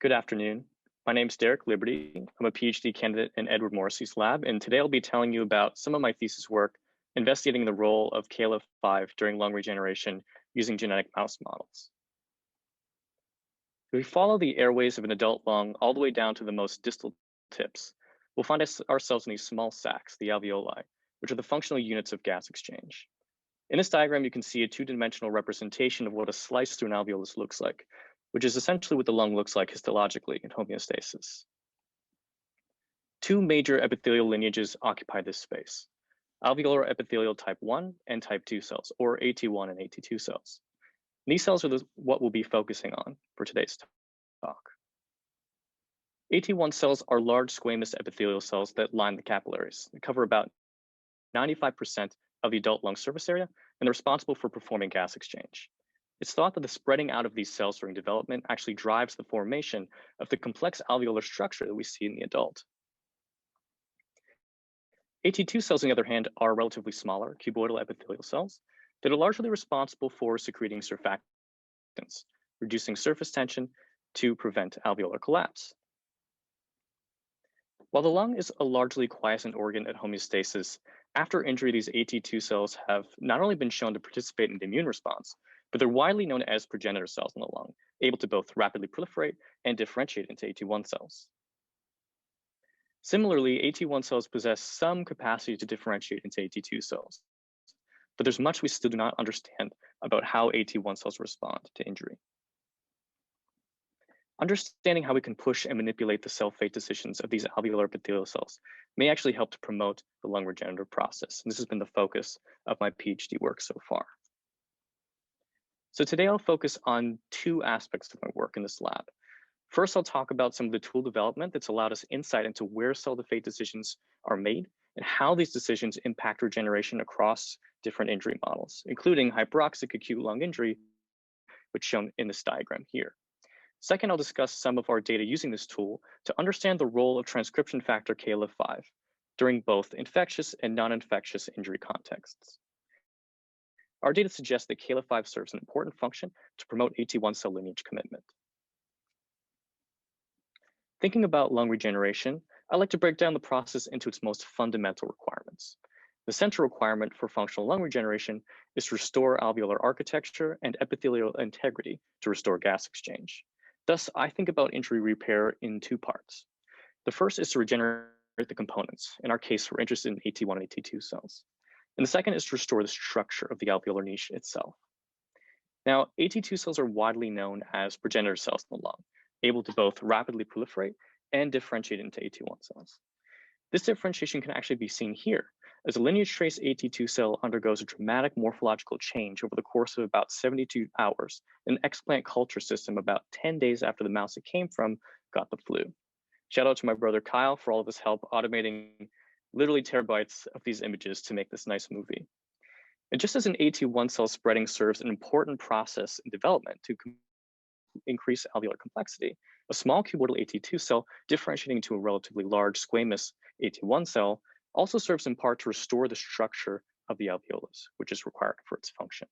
Good afternoon. My name is Derek Liberti. I'm a PhD candidate in Edward Morrissey's lab, and today I'll be telling you about some of my thesis work investigating the role of KLF5 during lung regeneration using genetic mouse models. If we follow the airways of an adult lung all the way down to the most distal tips, we'll find ourselves in these small sacs, the alveoli, which are the functional units of gas exchange. In this diagram, you can see a two-dimensional representation of what a slice through an alveolus looks like, which is essentially what the lung looks like histologically in homeostasis. Two major epithelial lineages occupy this space: alveolar epithelial type 1 and type 2 cells, or AT1 and AT2 cells. And these cells are what we'll be focusing on for today's talk. AT1 cells are large squamous epithelial cells that line the capillaries. They cover about 95% of the adult lung surface area, and they're responsible for performing gas exchange. It's thought that the spreading out of these cells during development actually drives the formation of the complex alveolar structure that we see in the adult. AT2 cells, on the other hand, are relatively smaller cuboidal epithelial cells that are largely responsible for secreting surfactants, reducing surface tension to prevent alveolar collapse. While the lung is a largely quiescent organ at homeostasis, after injury, these AT2 cells have not only been shown to participate in the immune response, but they're widely known as progenitor cells in the lung, able to both rapidly proliferate and differentiate into AT1 cells. Similarly, AT1 cells possess some capacity to differentiate into AT2 cells, but there's much we still do not understand about how AT1 cells respond to injury. Understanding how we can push and manipulate the cell fate decisions of these alveolar epithelial cells may actually help to promote the lung regenerative process. And this has been the focus of my PhD work so far. So today I'll focus on two aspects of my work in this lab. First, I'll talk about some of the tool development that's allowed us insight into where cell fate decisions are made and how these decisions impact regeneration across different injury models, including hyperoxic acute lung injury, which is shown in this diagram here. Second, I'll discuss some of our data using this tool to understand the role of transcription factor KLF5 during both infectious and non-infectious injury contexts. Our data suggests that KLF5 serves an important function to promote AT1 cell lineage commitment. Thinking about lung regeneration, I like to break down the process into its most fundamental requirements. The central requirement for functional lung regeneration is to restore alveolar architecture and epithelial integrity to restore gas exchange. Thus, I think about injury repair in two parts. The first is to regenerate the components. In our case, we're interested in AT1 and AT2 cells. And the second is to restore the structure of the alveolar niche itself. Now, AT2 cells are widely known as progenitor cells in the lung, able to both rapidly proliferate and differentiate into AT1 cells. This differentiation can actually be seen here, as a lineage trace AT2 cell undergoes a dramatic morphological change over the course of about 72 hours in an explant culture system about 10 days after the mouse it came from got the flu. Shout out to my brother Kyle for all of his help automating literally terabytes of these images to make this nice movie. And just as an AT1 cell spreading serves an important process in development to increase alveolar complexity, a small cuboidal AT2 cell differentiating into a relatively large squamous AT1 cell also serves in part to restore the structure of the alveolus, which is required for its function.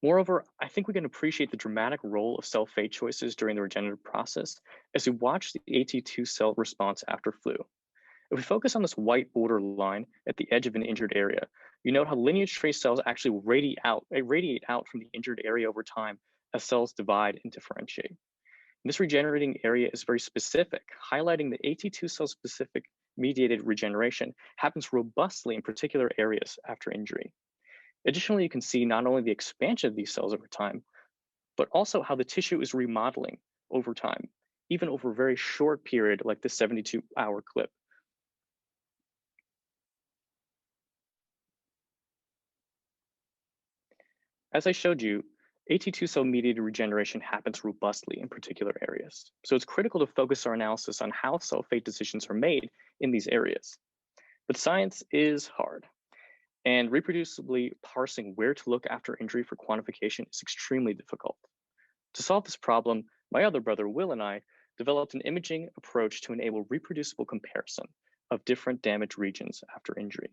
Moreover, I think we can appreciate the dramatic role of cell fate choices during the regenerative process as we watch the AT2 cell response after flu. If we focus on this white border line at the edge of an injured area, you note how lineage trace cells actually radiate out from the injured area over time as cells divide and differentiate. And this regenerating area is very specific, highlighting that AT2 cell specific mediated regeneration happens robustly in particular areas after injury. Additionally, you can see not only the expansion of these cells over time, but also how the tissue is remodeling over time, even over a very short period like this 72-hour clip. As I showed you, AT2 cell mediated regeneration happens robustly in particular areas. So it's critical to focus our analysis on how cell fate decisions are made in these areas. But science is hard, and reproducibly parsing where to look after injury for quantification is extremely difficult. To solve this problem, my other brother Will and I developed an imaging approach to enable reproducible comparison of different damaged regions after injury.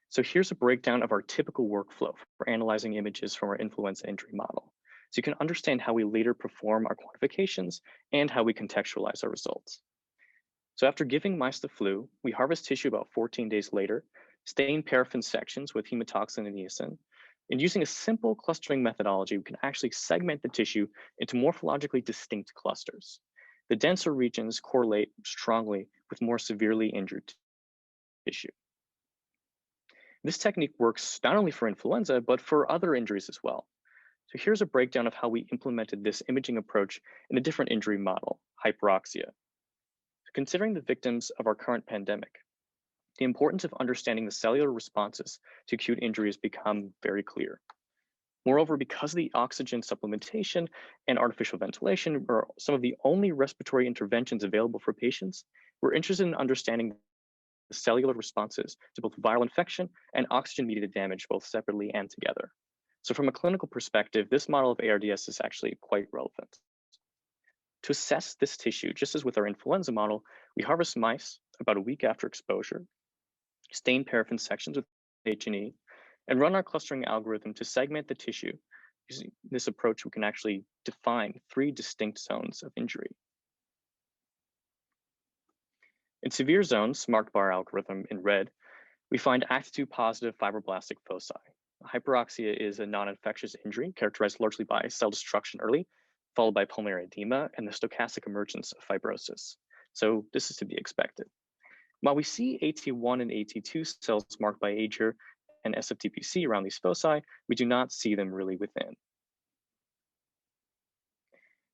So here's a breakdown of our typical workflow for analyzing images from our influenza injury model. so you can understand how we later perform our quantifications and how we contextualize our results. So after giving mice the flu, we harvest tissue about 14 days later, stain paraffin sections with hematoxin and eosin, and using a simple clustering methodology, we can actually segment the tissue into morphologically distinct clusters. The denser regions correlate strongly with more severely injured tissue. This technique works not only for influenza, but for other injuries as well. So here's a breakdown of how we implemented this imaging approach in a different injury model, hyperoxia. Considering the victims of our current pandemic, the importance of understanding the cellular responses to acute injuries become very clear. Moreover, because of the oxygen supplementation and artificial ventilation are some of the only respiratory interventions available for patients, we're interested in understanding the cellular responses to both viral infection and oxygen-mediated damage, both separately and together. So from a clinical perspective, this model of ARDS is actually quite relevant. To assess this tissue, just as with our influenza model, we harvest mice about a week after exposure, stain paraffin sections with H&E, and run our clustering algorithm to segment the tissue. Using this approach, we can actually define 3 distinct zones of injury. In severe zones, marked by our algorithm in red, we find ACT2 positive fibroblastic foci. Hyperoxia is a non-infectious injury characterized largely by cell destruction early, followed by pulmonary edema and the stochastic emergence of fibrosis. So this is to be expected. While we see AT1 and AT2 cells marked by AGER and SFTPC around these foci, we do not see them really within.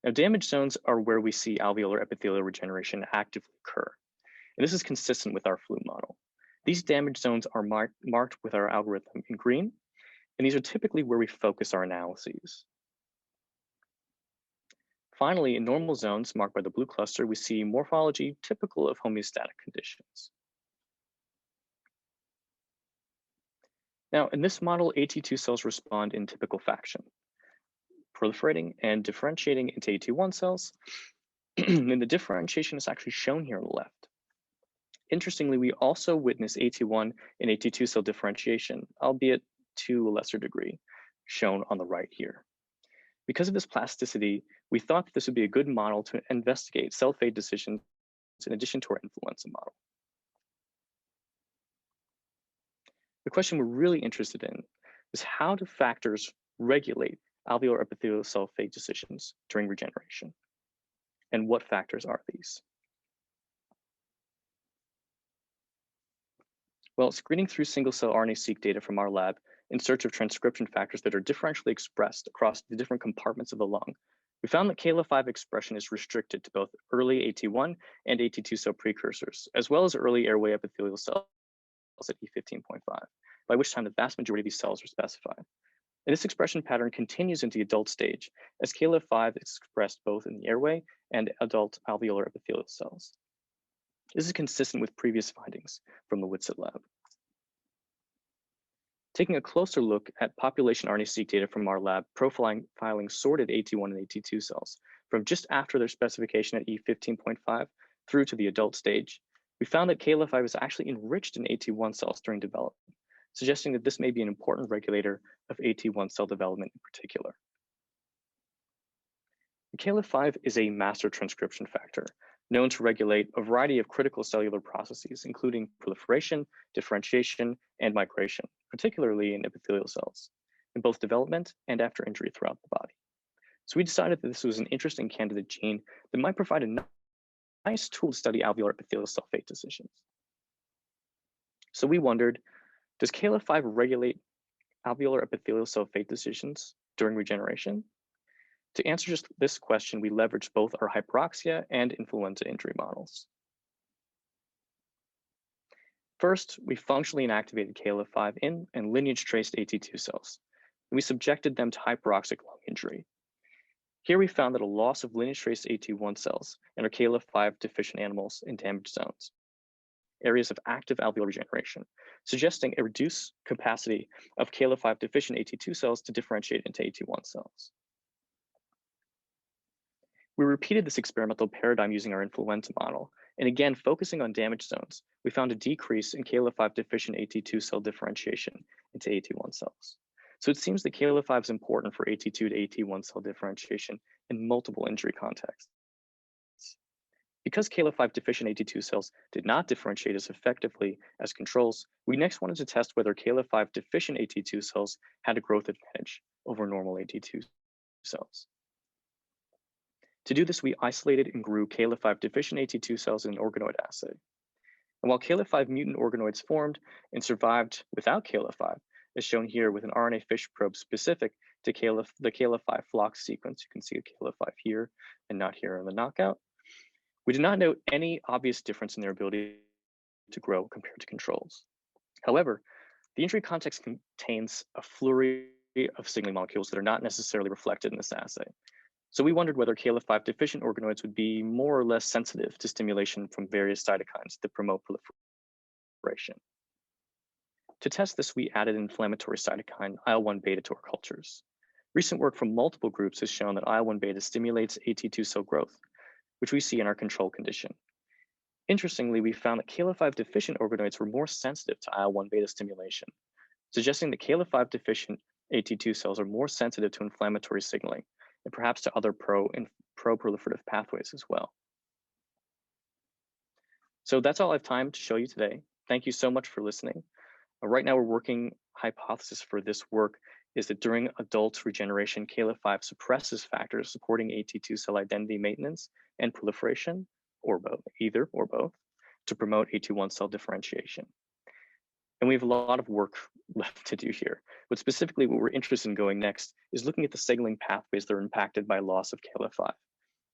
Now, damaged zones are where we see alveolar epithelial regeneration actively occur. And this is consistent with our flu model. These damaged zones are marked with our algorithm in green, and these are typically where we focus our analyses. Finally, in normal zones marked by the blue cluster, we see morphology typical of homeostatic conditions. Now, in this model, AT2 cells respond in typical fashion, proliferating and differentiating into AT1 cells, and the differentiation is actually shown here on the left. Interestingly, we also witness AT1 and AT2 cell differentiation, albeit to a lesser degree, shown on the right here. Because of this plasticity, we thought that this would be a good model to investigate cell fate decisions in addition to our influenza model. The question we're really interested in is how do factors regulate alveolar epithelial cell fate decisions during regeneration? And what factors are these? Well, screening through single-cell RNA-seq data from our lab in search of transcription factors that are differentially expressed across the different compartments of the lung, we found that KLA5 expression is restricted to both early AT1 and AT2 cell precursors, as well as early airway epithelial cells at E15.5, by which time the vast majority of these cells are specified. And this expression pattern continues into the adult stage, as KLA5 is expressed both in the airway and adult alveolar epithelial cells. This is consistent with previous findings from the Whitsett lab. Taking a closer look at population RNA-seq data from our lab, profiling sorted AT1 and AT2 cells from just after their specification at E15.5 through to the adult stage, we found that KLA5 is actually enriched in AT1 cells during development, suggesting that this may be an important regulator of AT1 cell development in particular. KLA5 is a master transcription factor known to regulate a variety of critical cellular processes, including proliferation, differentiation, and migration, particularly in epithelial cells, in both development and after injury throughout the body. So we decided that this was an interesting candidate gene that might provide a nice tool to study alveolar epithelial cell fate decisions. So we wondered, does KLA5 regulate alveolar epithelial cell fate decisions during regeneration? To answer just this question, we leveraged both our hyperoxia and influenza injury models. First, we functionally inactivated KLA5 in and lineage traced AT2 cells, and we subjected them to hyperoxic lung injury. Here we found that a loss of lineage traced AT1 cells in our KLA5 deficient animals in damaged zones, areas of active alveolar regeneration, suggesting a reduced capacity of KLA5 deficient AT2 cells to differentiate into AT1 cells. We repeated this experimental paradigm using our influenza model, and again, focusing on damaged zones, we found a decrease in KLA5 deficient AT2 cell differentiation into AT1 cells, So it seems that KLA5 is important for AT2 to AT1 cell differentiation in multiple injury contexts. Because KLA5 deficient AT2 cells did not differentiate as effectively as controls, we next wanted to test whether KLA5 deficient AT2 cells had a growth advantage over normal AT2 cells. To do this, we isolated and grew KLA5 deficient AT2 cells in an organoid assay. And while KLA5 mutant organoids formed and survived without KLA5, as shown here with an RNA FISH probe specific to the KLA5 flock sequence, you can see a KLA5 here and not here in the knockout, we did not note any obvious difference in their ability to grow compared to controls. However, the injury context contains a flurry of signaling molecules that are not necessarily reflected in this assay. So we wondered whether KLA5 deficient organoids would be more or less sensitive to stimulation from various cytokines that promote proliferation. To test this, we added inflammatory cytokine IL-1 beta to our cultures. Recent work from multiple groups has shown that IL-1 beta stimulates AT2 cell growth, which we see in our control condition. Interestingly, we found that KLA5 deficient organoids were more sensitive to IL-1 beta stimulation, suggesting that KLA5 deficient AT2 cells are more sensitive to inflammatory signaling and perhaps to other pro-proliferative pathways as well. So that's all I have time to show you today. Thank you so much for listening. Right now, we're working hypothesis for this work is that during adult regeneration, KLA5 suppresses factors supporting AT2 cell identity maintenance and proliferation, or both, either or both, to promote AT1 cell differentiation. And we have a lot of work left to do here. But specifically, what we're interested in going next is looking at the signaling pathways that are impacted by loss of KLA5.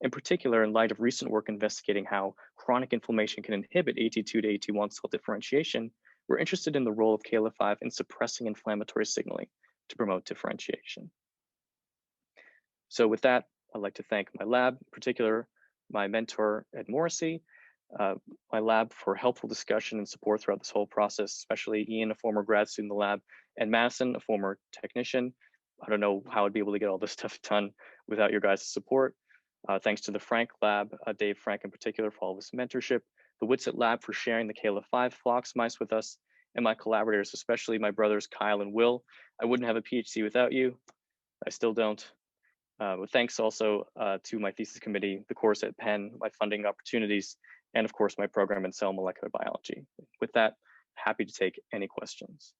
In particular, in light of recent work investigating how chronic inflammation can inhibit AT2 to AT1 cell differentiation, we're interested in the role of KLA5 in suppressing inflammatory signaling to promote differentiation. So with that, I'd like to thank my lab, in particular, my mentor, Ed Morrissey, my lab for helpful discussion and support throughout this whole process, especially Ian, a former grad student in the lab, and Madison, a former technician. I don't know how I'd be able to get all this stuff done without your guys' support. Thanks to the Frank lab, Dave Frank in particular for all of his mentorship, the Whitsett lab for sharing the KLA5 flocks mice with us, and my collaborators, especially my brothers Kyle and Will. I wouldn't have a PhD without you. I still don't. But thanks also to my thesis committee, the course at Penn, my funding opportunities, and of course my program in cell molecular biology. With that, happy to take any questions.